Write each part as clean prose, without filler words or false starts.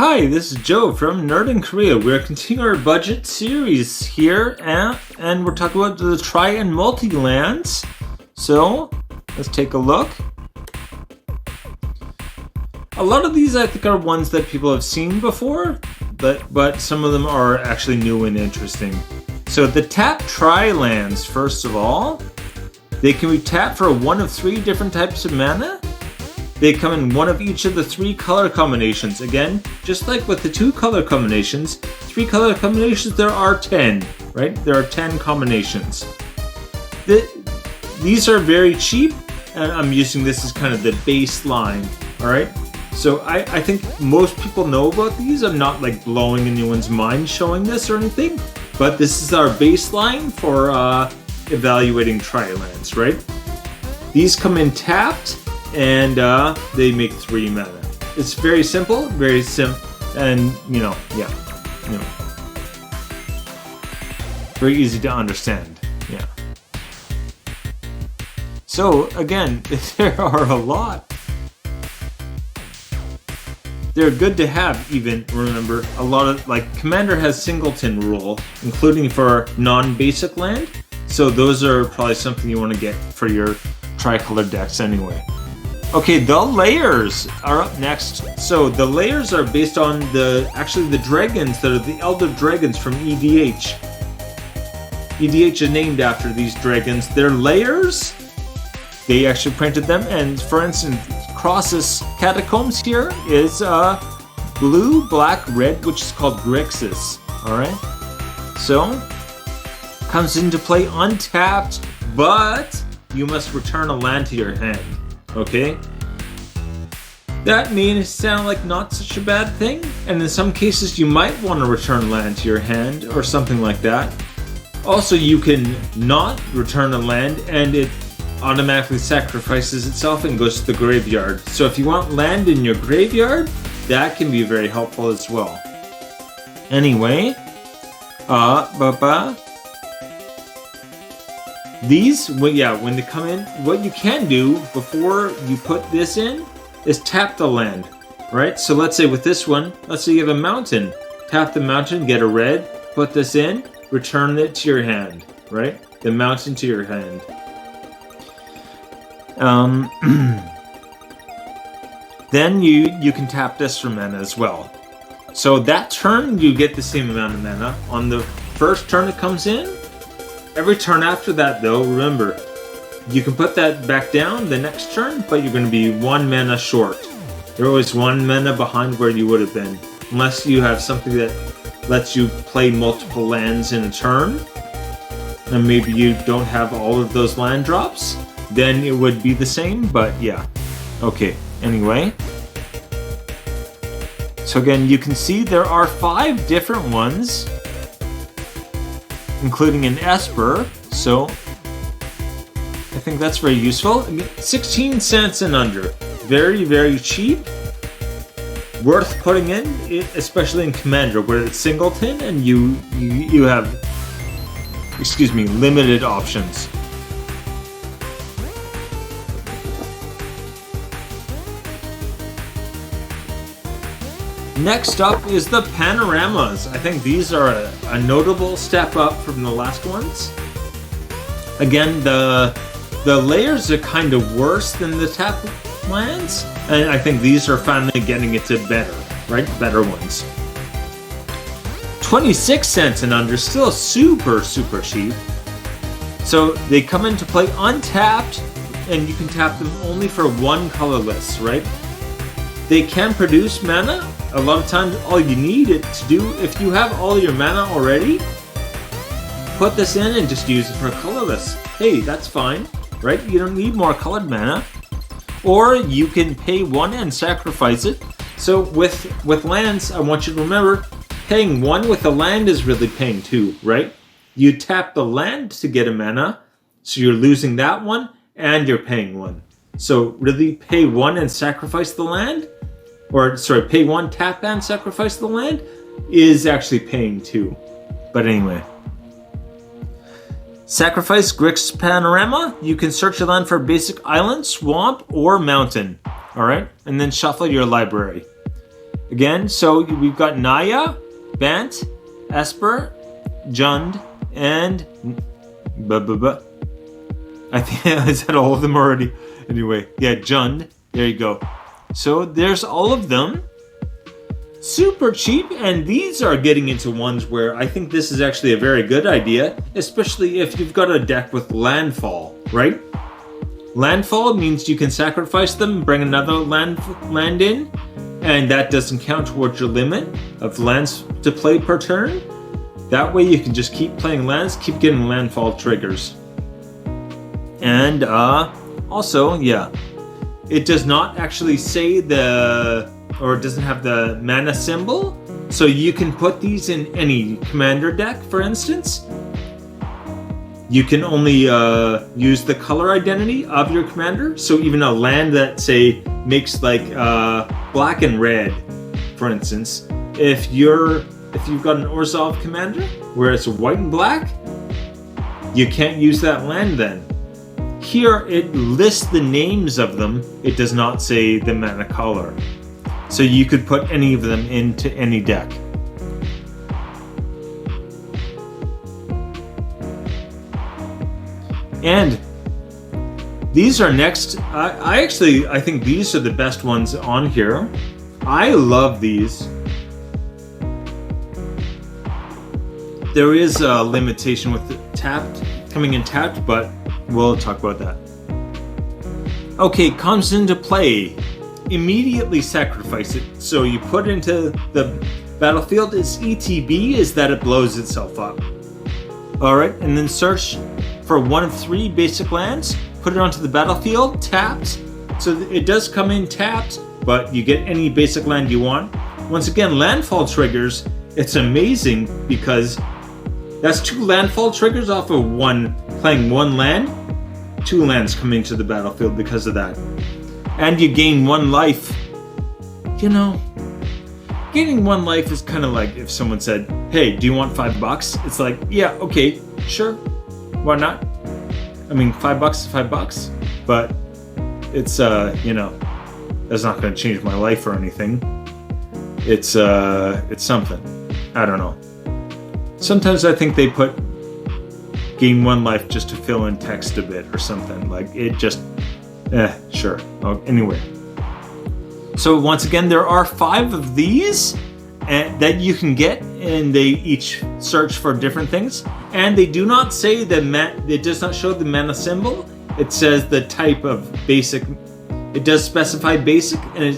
Hi, this is Joe from Nerd in Korea. We're continuing our budget series here, and we're talking about the Tri and Multi-Lands. So, let's take a look. A lot of these I think are ones that people have seen before, but some of them are actually new and interesting. So the Tap Tri lands, first of all, they can be tapped for one of 3 different types of mana. They come in one of each of the 3 color combinations. Again, just like with the 2 color combinations, 3 color combinations, there are 10, right? There are 10 combinations. These are very cheap, and I'm using this as kind of the baseline, all right? So I think most people know about these. I'm not like blowing anyone's mind showing this or anything, but this is our baseline for evaluating Tri-lands, right? These come in tapped, and they make 3 mana. It's very simple, and very easy to understand. Yeah. So again, there are a lot. They're good to have, even, remember, a lot of, like, Commander has Singleton rule, including for non-basic land, so those are probably something you want to get for your tricolor decks anyway. Okay, the layers are up next. So the layers are based on the dragons that are the Elder Dragons from EDH. EDH is named after these dragons. Their layers, they actually printed them, and for instance, Crossus Catacombs here is blue, black, red, which is called Grixis. Alright? So, comes into play untapped, but you must return a land to your hand. Okay? That may sound like not such a bad thing, and in some cases you might want to return land to your hand or something like that. Also, you can not return a land and it automatically sacrifices itself and goes to the graveyard. So if you want land in your graveyard, that can be very helpful as well. Anyway, these, when they come in, what you can do before you put this in is tap the land, right? So let's say with this one, let's say you have a mountain. Tap the mountain, get a red, put this in, return it to your hand, right? The mountain to your hand. Then you can tap this for mana as well. So that turn, you get the same amount of mana. On the first turn it comes in, every turn after that, though, remember, you can put that back down the next turn, but you're going to be 1 mana short. You're always 1 mana behind where you would have been. Unless you have something that lets you play multiple lands in a turn, and maybe you don't have all of those land drops, then it would be the same, but yeah. Okay, anyway. So again, you can see there are 5 different ones, including an Esper, so I think that's very useful. I mean, 16 cents and under. Very, very cheap. Worth putting in, especially in Commander, where it's Singleton and you have, limited options. Next up is the Panoramas. I think these are a notable step up from the last ones. Again, the layers are kind of worse than the tap lands, and I think these are finally getting it to better ones. 26 cents and under, still super, super cheap. So they come into play untapped, and you can tap them only for 1 colorless, right? They can produce mana. A lot of times all you need it to do, if you have all your mana already, put this in and just use it for colorless. Hey, that's fine, right? You don't need more colored mana. Or you can pay 1 and sacrifice it. So with lands, I want you to remember, paying 1 with a land is really paying 2, right? You tap the land to get a mana, so you're losing that one, and you're paying 1. So really pay 1 and sacrifice the land, pay 1, tap and sacrifice the land, is actually paying 2. But anyway. Sacrifice Grixis Panorama. You can search a land for basic island, swamp, or mountain. Alright? And then shuffle your library. Again, so we've got Naya, Bant, Esper, Jund, and I think I said all of them already. Anyway, yeah, Jund. There you go. So there's all of them. Super cheap, and these are getting into ones where I think this is actually a very good idea, especially if you've got a deck with landfall, right? Landfall means you can sacrifice them and bring another land in, and that doesn't count towards your limit of lands to play per turn. That way you can just keep playing lands, keep getting landfall triggers. And also, yeah, it does not actually say it doesn't have the mana symbol, so you can put these in any commander deck, for instance. You can only use the color identity of your commander, so even a land that, say, makes like black and red, for instance, if you've got an Orzhov commander where it's white and black, you can't use that land then. Here it lists the names of them, it does not say the mana color. So you could put any of them into any deck. And these are next. I think these are the best ones on here. I love these. There is a limitation with the coming in tapped, but we'll talk about that. Okay, comes into play. Immediately sacrifice it. So you put it into the battlefield. Its ETB is that it blows itself up. Alright, and then search for one of 3 basic lands, put it onto the battlefield, tapped. So it does come in tapped, but you get any basic land you want. Once again, landfall triggers, it's amazing because that's 2 landfall triggers off of playing 1 land. 2 lands coming to the battlefield because of that. And you gain 1 life. You know, gaining 1 life is kind of like if someone said, hey, do you want $5? It's like, yeah, okay, sure. Why not? I mean, $5 is $5, but it's, you know, that's not going to change my life or anything. It's something. I don't know. Sometimes I think they put gain 1 life just to fill in text a bit or something. Like, it just... sure. Oh, anyway. So once again, there are 5 of these that you can get, and they each search for different things. And they do not say it does not show the mana symbol. It says the type of basic. It does specify basic, and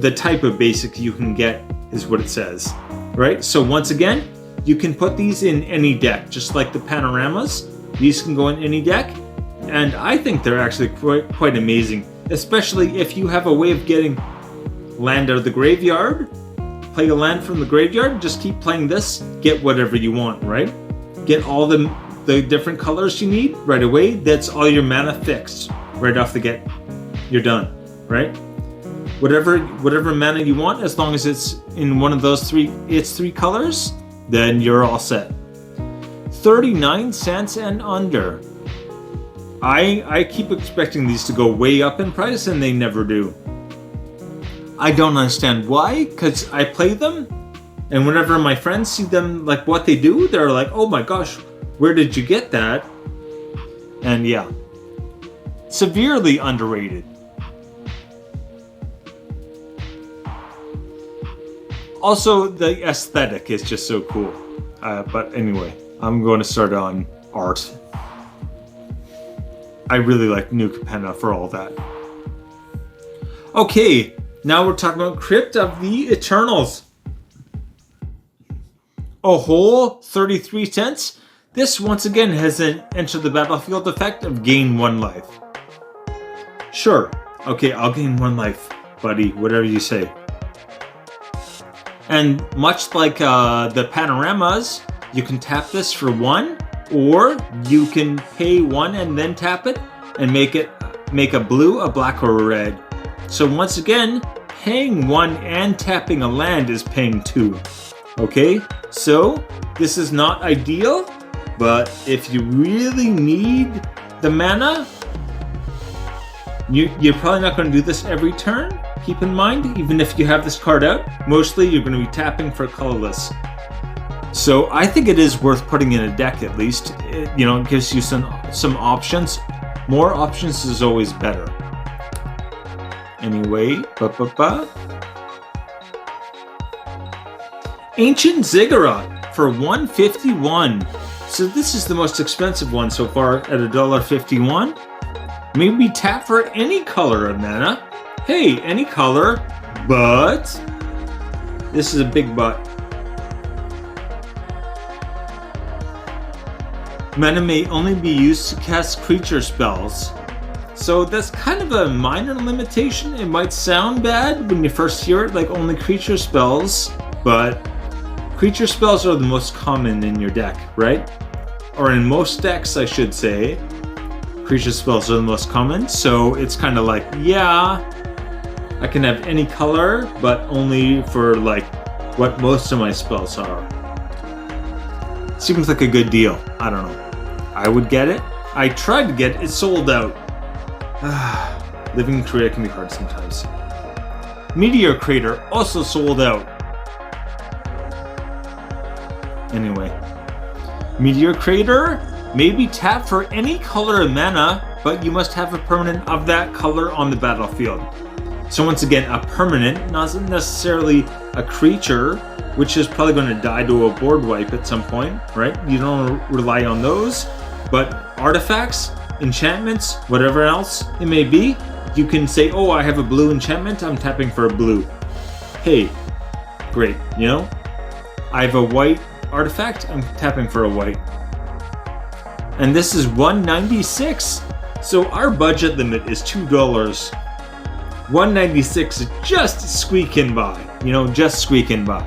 the type of basic you can get is what it says. Right? So once again, you can put these in any deck, just like the panoramas. These can go in any deck. And I think they're actually quite amazing, especially if you have a way of getting land out of the graveyard. Play a land from the graveyard, just keep playing this, get whatever you want, right? Get all the different colors you need right away. That's all your mana fixed right off the get. You're done, right? Whatever mana you want, as long as it's in one of those 3 colors, then you're all set. 39 cents and under. I keep expecting these to go way up in price, and they never do. I don't understand why, because I play them, and whenever my friends see them, like what they do, they're like, oh my gosh, where did you get that? And yeah, severely underrated. Also, the aesthetic is just so cool. But anyway, I'm going to start on art. I really like New Capenna for all that. Okay, now we're talking about Crypt of the Eternals. A whole 33 cents. This once again has an enter the battlefield effect of gain 1 life. Sure, okay, I'll gain 1 life, buddy, whatever you say. And much like the panoramas, you can tap this for 1, or you can pay 1 and then tap it and make a blue, a black, or a red. So once again, paying 1 and tapping a land is paying 2. Okay, so this is not ideal, but if you really need the mana, You're probably not going to do this every turn. Keep in mind, even if you have this card out, mostly you're going to be tapping for colorless. So I think it is worth putting in a deck at least. It gives you some options. More options is always better. Anyway, Ancient Ziggurat for $151. So this is the most expensive one so far at $1.51. Maybe tap for any color of mana. Hey, any color, but this is a big but. Mana may only be used to cast creature spells. So that's kind of a minor limitation. It might sound bad when you first hear it, like only creature spells, but creature spells are the most common in your deck, right? Or in most decks, I should say. Creature spells are the most common, so it's kind of like, yeah, I can have any color, but only for like what most of my spells are. Seems like a good deal. I don't know. I would get it. I tried to get it. It's sold out. Living in Korea can be hard sometimes. Meteor Crater also sold out. Anyway, Meteor Crater may be tapped for any color of mana, but you must have a permanent of that color on the battlefield. So once again, a permanent, not necessarily a creature, which is probably going to die to a board wipe at some point, right? You don't rely on those, but artifacts, enchantments, whatever else it may be, you can say, oh, I have a blue enchantment, I'm tapping for a blue. Hey, great, I have a white artifact, I'm tapping for a white. And this is $196. So our budget limit is $2. $196 is just squeaking by, just squeaking by.